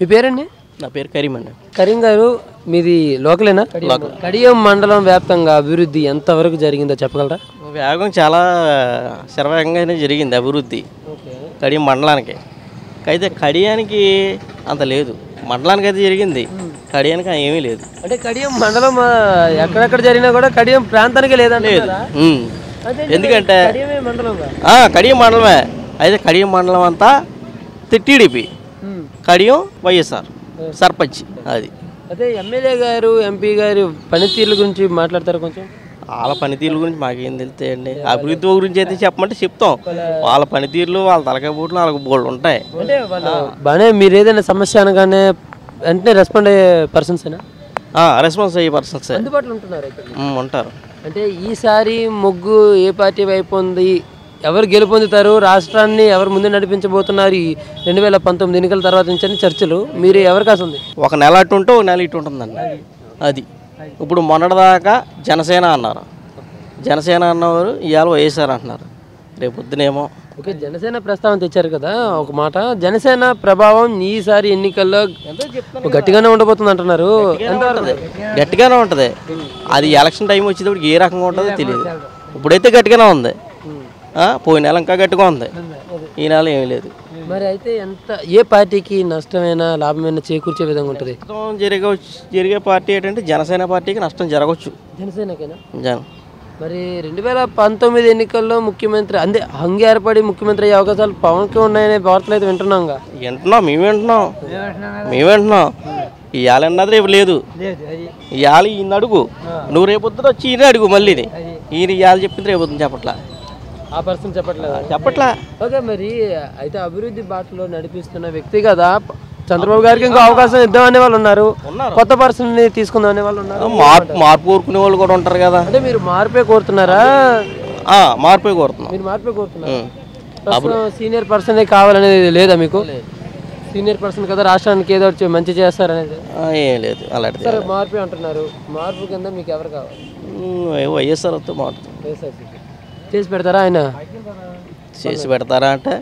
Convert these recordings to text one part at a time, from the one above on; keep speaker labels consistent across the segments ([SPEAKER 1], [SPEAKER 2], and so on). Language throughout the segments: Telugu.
[SPEAKER 1] మీ పేరండి?
[SPEAKER 2] నా పేరు కరీం అండి.
[SPEAKER 1] కరీం గారు, మీది లోకలేనా? కడియం మండలం వ్యాప్తంగా అభివృద్ధి ఎంతవరకు జరిగిందో చెప్పగలరా?
[SPEAKER 2] వేగం చాలా శరవేగంగానే జరిగింది అభివృద్ధి కడియం మండలానికి. అయితే కడియానికి అంత లేదు, మండలానికి అయితే జరిగింది, కడియానికి ఏమీ లేదు.
[SPEAKER 1] అంటే కడియం మండలం ఎక్కడెక్కడ జరిగినా కూడా కడియం ప్రాంతానికి లేదండి.
[SPEAKER 2] ఎందుకంటే కడియం మండలమే. అయితే కడియం మండలం అంతా టీడీపీ, కడియం వైఎస్ఆర్ సర్పంచ్. అది
[SPEAKER 1] అదే ఎమ్మెల్యే గారు, ఎంపీ గారు పనితీరుల గురించి మాట్లాడతారు కొంచెం.
[SPEAKER 2] వాళ్ళ పనితీరుల గురించి మాకేం తెలుస్తాయండి. అభివృద్ధి గురించి అయితే చెప్పమంటే చెప్తాం. వాళ్ళ పనితీరులు, వాళ్ళ తలకాయ పోట్లు వాళ్ళకి బోల్డ్ ఉంటాయి.
[SPEAKER 1] అంటే బాగానే మీరు ఏదైనా సమస్య అనగానే వెంటనే రెస్పాండ్ అయ్యే పర్సన్స్
[SPEAKER 2] రెస్పాన్స్ అయ్యే పర్సన్స్
[SPEAKER 1] అందుబాటులో ఉంటున్నారు
[SPEAKER 2] ఉంటారు.
[SPEAKER 1] అంటే ఈసారి మొగ్గు ఏ పార్టీ వైపు ఉంది, ఎవరు గెలుపొందుతారు, రాష్ట్రాన్ని ఎవరు ముందు నడిపించబోతున్నారు ఈ 2019 ఎన్నికల తర్వాత నుంచి చర్చలు, మీరు ఎవరికి వస్తుంది?
[SPEAKER 2] ఒక నెల అటు ఉంటే ఒక నెల ఇటు ఉంటుందండి. అది ఇప్పుడు మొన్నటిదాకా జనసేన అన్నారు, జనసేన అన్నవారు ఇవాళ వైఎస్ఆర్ అంటున్నారు, రేపు పొద్దునేమో.
[SPEAKER 1] ఓకే, జనసేన ప్రస్తావన తెచ్చారు కదా, ఒక మాట జనసేన ప్రభావం ఈసారి ఎన్నికల్లో గట్టిగానే ఉండబోతుంది అంటున్నారు.
[SPEAKER 2] గట్టిగానే ఉంటుంది. అది ఎలక్షన్ టైం వచ్చేటప్పుడు ఏ రకంగా ఉంటుందో తెలియదు. ఇప్పుడైతే గట్టిగానే ఉంది, పోయిన నెల ఇంకా గట్టిగా ఉంది, ఈ నెల ఏమీ లేదు.
[SPEAKER 1] మరి అయితే ఏ పార్టీకి నష్టమైనా లాభమైనా చేకూర్చే విధంగా ఉంటుంది?
[SPEAKER 2] జరిగే పార్టీ ఏంటంటే జనసేన పార్టీకి నష్టం జరగవచ్చు.
[SPEAKER 1] జనసేనకేనా? మరి 2019 ఎన్నికల్లో ముఖ్యమంత్రి హంగి ఏర్పడి ముఖ్యమంత్రి అయ్యే అవకాశాలు పవన్కి ఉన్నాయనే వార్తలు అయితే వింటున్నాం.
[SPEAKER 2] మేము వింటున్నాం. ఇవాళ అన్నది రేపు లేదు. ఇవాళ ఈయన అడుగు, నువ్వు రేపు వద్దు వచ్చి ఈయన అడుగు, మళ్ళీ ఈయన ఇవాళ చెప్పింది రేపు వద్దు చెప్పట్లా,
[SPEAKER 1] ఆ పర్సన్ చెప్పట్లా. ఓకే, మరి అయితే అభివృద్ధి బాటలో నడిపిస్తున్న వ్యక్తి కదా, చంద్రబాబు గారికి ఇంకా అవకాశం ఇద్దామనే వాళ్ళు ఉన్నారు, కొత్త పర్సన్ ని తీసుకుందాం అనే వాళ్ళు ఉన్నారు,
[SPEAKER 2] మార్పు కోరుకునే వాళ్ళు కూడా ఉంటారు కదా.
[SPEAKER 1] అంటే మీరు మార్పే కోరుతున్నారా?
[SPEAKER 2] మార్పే కోరుతున్నారు.
[SPEAKER 1] మీరు మార్పే కోరుతున్నారు. సీనియర్ పర్సన్ కావాలనేది లేదా మీకు? సీనియర్ పర్సన్ కదా, రాష్ట్రానికి ఏదో మంచి చేస్తారనేది
[SPEAKER 2] ఏం లేదు. అలాంటి
[SPEAKER 1] సరే, మార్పే అంటున్నారు. మార్పు కింద మీకు ఎవరు కావాలి?
[SPEAKER 2] వైఎస్ఆర్ వస్తే మారుతుంది.
[SPEAKER 1] చేసి పెడతారా? ఆయన
[SPEAKER 2] చేసి పెడతారా అంటే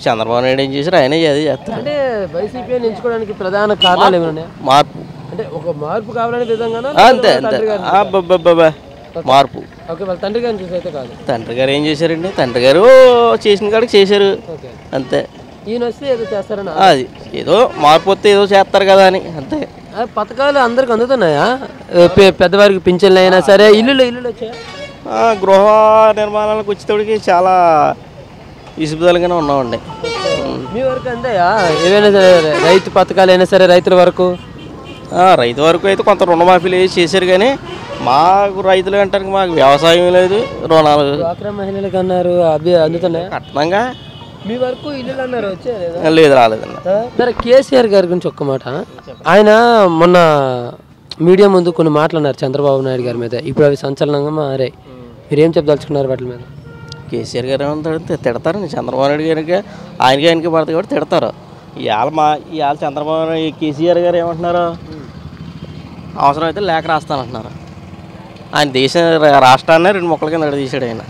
[SPEAKER 2] చంద్రబాబు నాయుడు ఏం చేశారు, ఆయన అది చేస్తారు.
[SPEAKER 1] అంటే వైసీపీ ఎంచుకోవడానికి ప్రధాన కారణాలు ఏమైనా?
[SPEAKER 2] మార్పు,
[SPEAKER 1] అంటే ఒక మార్పు కావాలనే విధంగా
[SPEAKER 2] అంతే. మార్పు.
[SPEAKER 1] ఓకే, వాళ్ళ తండ్రి గారిని చూసి అయితే కాదు.
[SPEAKER 2] తండ్రి గారు ఏం చేశారండి? తండ్రి గారు చేసిన కాడికి చేశారు, అంతే.
[SPEAKER 1] ఈయన వస్తే ఏదో చేస్తారని,
[SPEAKER 2] అది ఏదో మార్పు వస్తే ఏదో చేస్తారు కదా అని, అంతే.
[SPEAKER 1] పథకాలు అందరికి అందుతున్నాయా? పెద్దవారికి పింఛన్లు అయినా సరే, ఇల్లులు వచ్చాయా?
[SPEAKER 2] గృహ నిర్మాణాలకు వచ్చేటప్పటికి చాలా ఇసుబుదలుగానే ఉన్నామండి.
[SPEAKER 1] మీ వరకు అందేయా? ఏవైనా సరే రైతు పథకాలు అయినా సరే, రైతుల వరకు
[SPEAKER 2] రైతు వరకు అయితే కొంత రుణమాఫీలు చేశారు, కానీ మాకు రైతులు అంటానికి మాకు వ్యవసాయం లేదు, రుణాలు.
[SPEAKER 1] డ్వాక్రా మహిళలకు అన్నారు, అవి అందుతున్నాయా?
[SPEAKER 2] కట్నంగా.
[SPEAKER 1] మీ వరకు ఇల్లు అన్నారు, వచ్చే
[SPEAKER 2] లేదు, రాలేదండి.
[SPEAKER 1] సరే, కేసీఆర్ గారి గురించి ఒక్క మాట. ఆయన మొన్న మీడియా ముందు కొన్ని మాట్లాడినారు చంద్రబాబు నాయుడు గారి మీద, ఇప్పుడు అవి సంచలనంగా మారాయి. మీరేం చెప్పదలుచుకున్నారు వాటి మీద?
[SPEAKER 2] కేసీఆర్ గారు ఏమంటారంటే తిడతారండి, చంద్రబాబు నాయుడు గారికి ఆయనకి పడుతుంది కాబట్టి తిడతారు. ఇవాళ చంద్రబాబు నాయుడు కేసీఆర్ గారు ఏమంటున్నారు, అవసరం అయితే లేఖ రాస్తానంటున్నారు. ఆయన రాష్ట్రాన్ని 2 ముక్కల కింద తీసాడు ఆయన.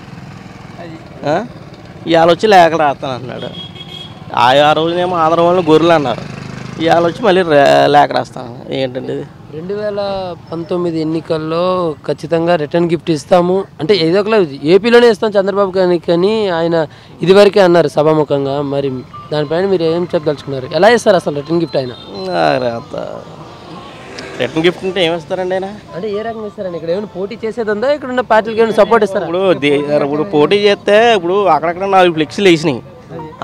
[SPEAKER 2] ఇవాళ వచ్చి లేఖలు రాస్తానంటున్నాడు. ఆ రోజునేమో ఆంధ్ర వాళ్ళు గొర్రెలు అన్నారు, ఇవాళ వచ్చి మళ్ళీ లేఖ రాస్తాను. ఏంటండి ఇది?
[SPEAKER 1] 2019 ఎన్నికల్లో ఖచ్చితంగా రిటర్న్ గిఫ్ట్ ఇస్తాము అంటే ఏదో ఒక ఏపీలోనే ఇస్తాం చంద్రబాబు కానీ ఆయన ఇదివరకే అన్నారు సభాముఖంగా. మరి దానిపైన మీరు ఏం చెప్పదలుచుకున్నారు? ఎలా ఇస్తారు అసలు రిటర్న్ గిఫ్ట్? ఆయన
[SPEAKER 2] రిటర్న్ గిఫ్ట్ అంటే ఏమిస్తారండి ఆయన?
[SPEAKER 1] అంటే ఏ రకంగా ఇస్తారండి? ఇక్కడ ఏమైనా పోటీ చేసేది ఉందా? ఇక్కడ ఉన్న పార్టీలకి ఏమైనా సపోర్ట్ ఇస్తారు?
[SPEAKER 2] ఇప్పుడు పోటీ చేస్తే ఇప్పుడు అక్కడక్కడ 4 ఫ్లెక్సీలు వేసినాయి,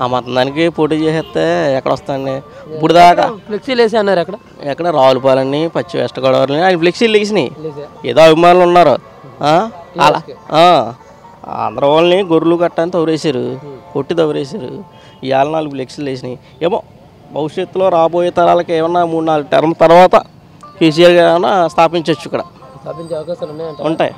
[SPEAKER 2] ఆ మొత్తం దానికి పోటీ చేసేస్తే ఎక్కడ వస్తాయండి? ఇప్పుడు దాకా
[SPEAKER 1] ఫ్లెక్సీలు వేసి అన్నారు.
[SPEAKER 2] ఎక్కడ రావులపాలని, పచ్చి వెస్ట్ గోదావరిని ఆయన ఫ్లెక్సీలు వేసినాయి. ఏదో అభిమానులు ఉన్నారు అలా. ఆంధ్ర వాళ్ళని గొర్రెలు కట్టని తవరేశారు, కొట్టి తవరేశారు. ఇవాళ 4 ఫ్లెక్సీలు వేసినాయి. ఏమో భవిష్యత్తులో రాబోయే తరాలకి ఏమన్నా 3-4 టర్మ్ తర్వాత కేసీఆర్ గారు స్థాపించవచ్చు, ఇక్కడ
[SPEAKER 1] స్థాపించే అవకాశాలు
[SPEAKER 2] ఉంటాయి.